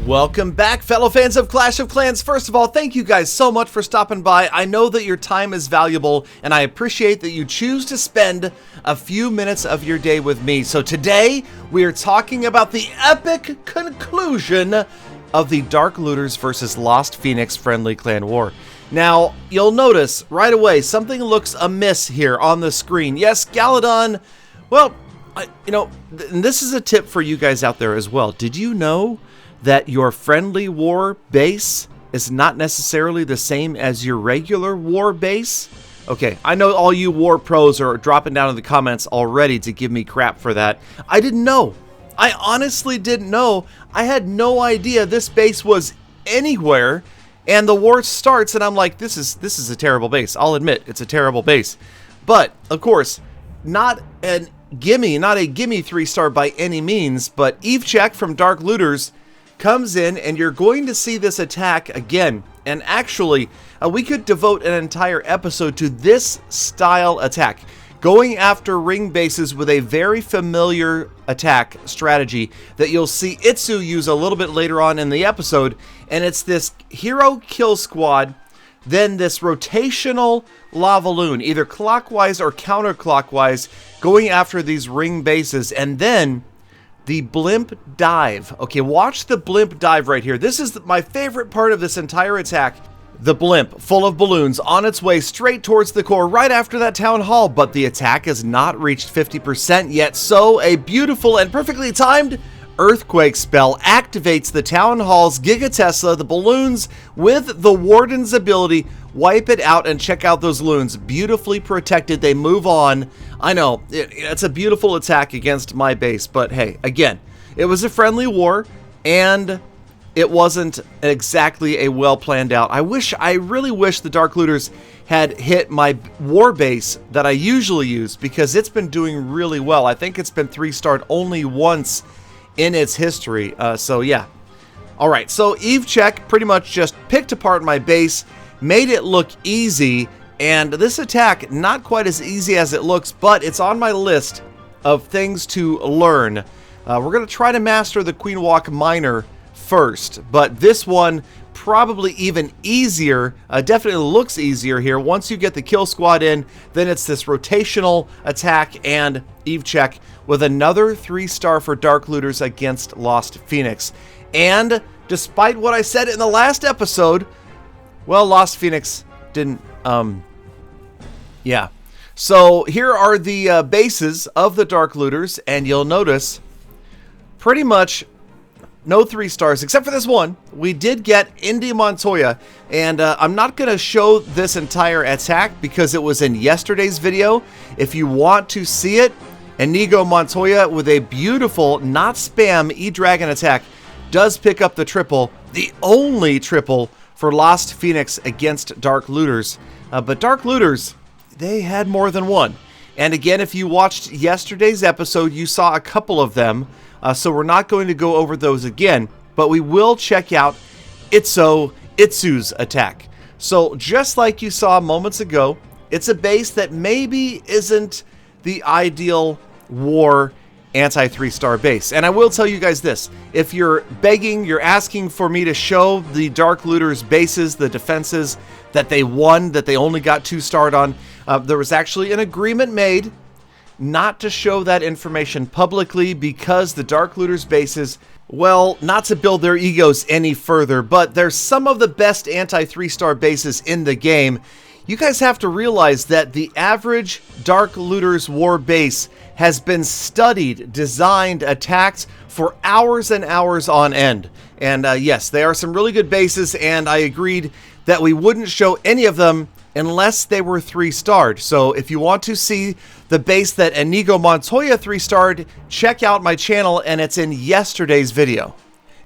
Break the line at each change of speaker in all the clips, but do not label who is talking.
Welcome back, fellow fans of Clash of Clans. First of all, thank you guys so much for stopping by. I know that your time is valuable, and I appreciate that you choose to spend a few minutes of your day with me. So today, we are talking about the epic conclusion of the Dark Looters versus Lost Phoenix Friendly Clan War. Now, you'll notice right away, something looks amiss here on the screen. Yes, Galadon, well, and this is a tip for you guys out there as well. Did you know that your friendly war base is not necessarily the same as your regular war base? Okay, I know all you war pros are dropping down in the comments already to give me crap for that. I didn't know. I honestly didn't know. I had no idea this base was anywhere, and the war starts and I'm like, this is a terrible base. I'll admit, it's a terrible base. But, of course, not a gimme 3-star by any means, but Evechek from Dark Looters comes in, and you're going to see this attack again. And actually, we could devote an entire episode to this style attack, going after ring bases with a very familiar attack strategy that you'll see Itsu use a little bit later on in the episode. And it's this hero kill squad, then this rotational lava loon, either clockwise or counterclockwise, going after these ring bases, and then the blimp dive. Okay, watch the blimp dive right here. This is my favorite part of this entire attack. The blimp, full of balloons, on its way straight towards the core right after that town hall, but the attack has not reached 50% yet, so a beautiful and perfectly timed earthquake spell activates the town hall's Giga Tesla. The balloons, with the warden's ability, wipe it out, and check out those loons. Beautifully protected, they move on. I know, it's a beautiful attack against my base, but hey, again, it was a friendly war, and it wasn't exactly a well planned out. I really wish the Dark Looters had hit my war base that I usually use, because it's been doing really well. I think it's been 3-starred only once in its history, so yeah. Alright, so Evechek pretty much just picked apart my base, made it look easy, and this attack, not quite as easy as it looks, but it's on my list of things to learn. We're going to try to master the Queen Walk Miner first, but this one probably even easier, definitely looks easier here. Once you get the kill squad in, then it's this rotational attack, and Evechek with another 3-star for Dark Looters against Lost Phoenix. And despite what I said in the last episode, well, Lost Phoenix didn't, yeah. So here are the bases of the Dark Looters, and you'll notice pretty much no 3-stars, except for this one. We did get Indi Montoya, and I'm not going to show this entire attack because it was in yesterday's video. If you want to see it, Inigo Montoya with a beautiful, not spam, E-Dragon attack does pick up the triple, the only triple for Lost Phoenix against Dark Looters. But Dark Looters, they had more than one. And again, if you watched yesterday's episode, you saw a couple of them. So we're not going to go over those again, but we will check out Itsu's attack. So just like you saw moments ago, it's a base that maybe isn't the ideal war anti-3-star base. And I will tell you guys this, if you're asking for me to show the Dark Looters bases, the defenses that they won, that they only got 2-starred on, there was actually an agreement made not to show that information publicly because the Dark Looters bases, well, not to build their egos any further, but they're some of the best anti-3-star bases in the game. You guys have to realize that the average Dark Looters war base has been studied, designed, attacked for hours and hours on end. And yes, they are some really good bases, and I agreed that we wouldn't show any of them unless they were 3-starred. So if you want to see the base that Inigo Montoya 3-starred, check out my channel, and it's in yesterday's video.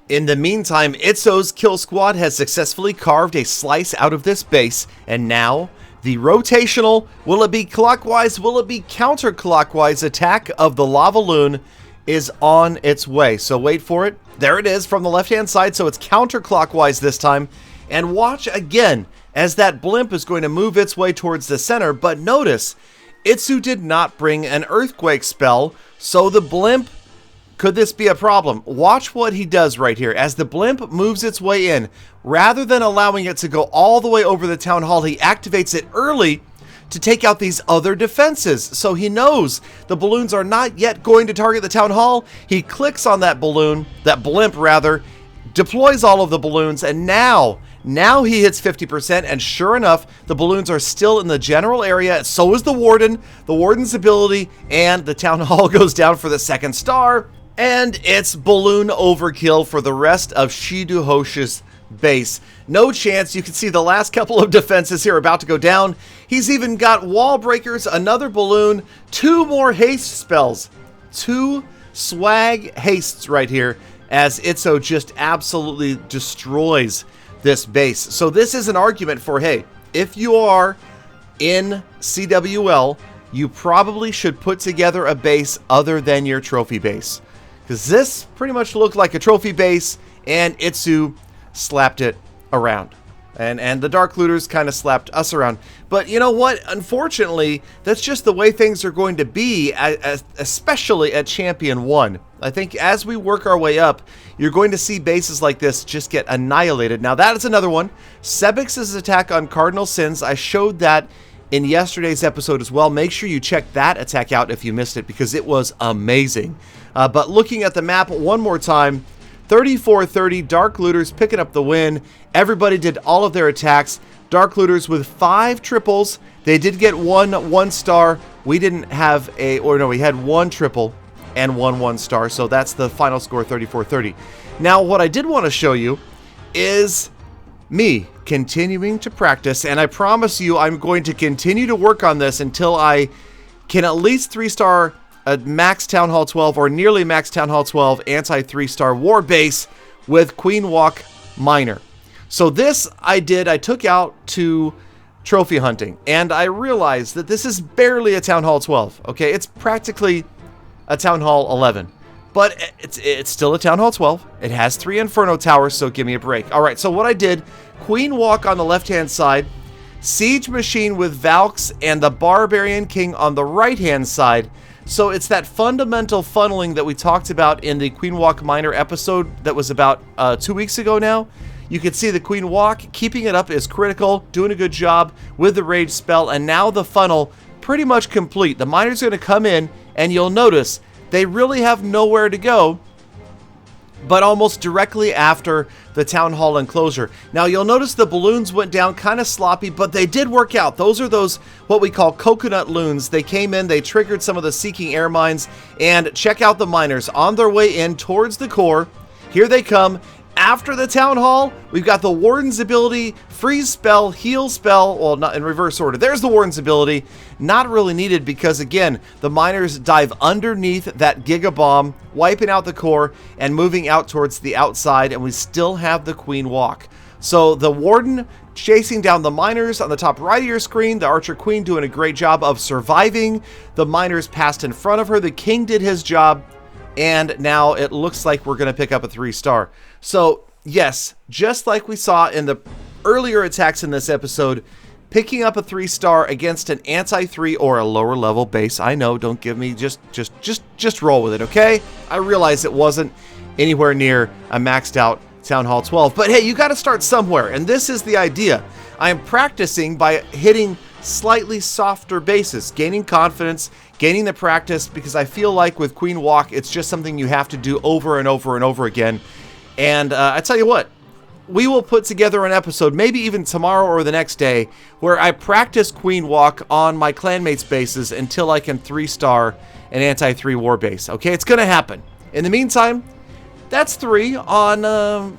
In the meantime, Itsu's kill squad has successfully carved a slice out of this base, and now the rotational, will it be clockwise, will it be counterclockwise attack of the lava loon is on its way. So wait for it. There it is from the left-hand side, so it's counterclockwise this time. And watch again as that blimp is going to move its way towards the center, but notice Itsu did not bring an earthquake spell, so the blimp Could this be a problem? Watch what he does right here. As the blimp moves its way in, rather than allowing it to go all the way over the town hall, he activates it early to take out these other defenses. So he knows the balloons are not yet going to target the town hall. He clicks on that balloon, that blimp rather, deploys all of the balloons, and now he hits 50%, and sure enough, the balloons are still in the general area. So is the warden's ability, and the town hall goes down for the second star. And it's balloon overkill for the rest of Shido Hoshi's base. No chance. You can see the last couple of defenses here are about to go down. He's even got wall breakers, another balloon, 2 more haste spells. 2 swag hastes right here as Itzo just absolutely destroys this base. So this is an argument for, hey, if you are in CWL, you probably should put together a base other than your trophy base. Because this pretty much looked like a trophy base, and Itzu slapped it around. And the Dark Looters kind of slapped us around. But you know what? Unfortunately, that's just the way things are going to be, especially at Champion 1. I think as we work our way up, you're going to see bases like this just get annihilated. Now, that is another one. Sebix's attack on Cardinal Sins, I showed that in yesterday's episode as well. Make sure you check that attack out if you missed it, because it was amazing. But looking at the map one more time, 34-30, Dark Looters picking up the win. Everybody did all of their attacks. Dark Looters with 5 triples. They did get 1 star. We didn't have we had 1 triple and 1 star. So that's the final score, 34-30. Now, what I did want to show you is me continuing to practice. And I promise you, I'm going to continue to work on this until I can at least 3-star a max Town Hall 12 or nearly max Town Hall 12 anti-3-star war base with Queen Walk Miner. So this I took out to trophy hunting, and I realized that this is barely a Town Hall 12. Okay, it's practically a Town Hall 11, but it's still a Town Hall 12. It has 3 Inferno Towers, so give me a break. All right, so what I did, Queen Walk on the left-hand side, Siege Machine with Valks, and the Barbarian King on the right-hand side. So it's that fundamental funneling that we talked about in the Queen Walk Miner episode that was about 2 weeks ago now. You can see the Queen Walk, keeping it up is critical, doing a good job with the Rage spell, and now the funnel pretty much complete. The Miner's going to come in, and you'll notice they really have nowhere to go but almost directly after the Town Hall enclosure. Now, you'll notice the balloons went down kind of sloppy, but they did work out. Those are those, what we call coconut loons. They came in, they triggered some of the Seeking Air Mines, and check out the Miners on their way in towards the core. Here they come. After the Town Hall, we've got the Warden's ability, freeze spell, heal spell, well, not in reverse order. There's the Warden's ability. Not really needed because, again, the Miners dive underneath that Giga Bomb, wiping out the core and moving out towards the outside, and we still have the Queen Walk. So the Warden chasing down the Miners on the top right of your screen, the Archer Queen doing a great job of surviving. The Miners passed in front of her. The King did his job. And now it looks like we're going to pick up a 3-star. So, yes, just like we saw in the earlier attacks in this episode, picking up a 3-star against an anti-3 or a lower level base. I know, don't give me, just roll with it, okay? I realize it wasn't anywhere near a maxed out Town Hall 12. But hey, you got to start somewhere, and this is the idea. I am practicing by hitting slightly softer bases, gaining confidence, gaining the practice, because I feel like with Queen Walk, it's just something you have to do over and over and over again. And I tell you what, we will put together an episode, maybe even tomorrow or the next day, where I practice Queen Walk on my clanmates' bases until I can 3-star an anti-3 war base. Okay, it's going to happen. In the meantime, that's 3 on,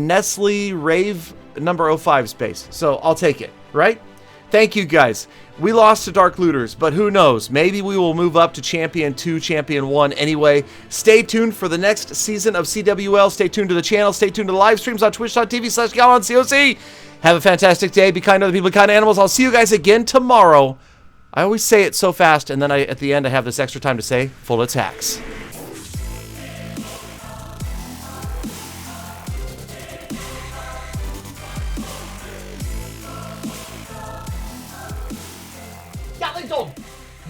Nestle Rave number 05's base. So I'll take it, right? Thank you, guys. We lost to Dark Looters, but who knows? Maybe we will move up to Champion 2, Champion 1 anyway. Stay tuned for the next season of CWL. Stay tuned to the channel. Stay tuned to the live streams on twitch.tv/GalonCoc. Have a fantastic day. Be kind to other people, be kind to animals. I'll see you guys again tomorrow. I always say it so fast, and then at the end I have this extra time to say full attacks.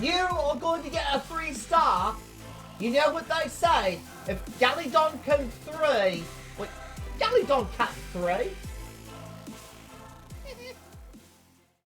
You are going to get a 3-star You know what they say? If Gallydon can 3, wait, Gallydon can't 3.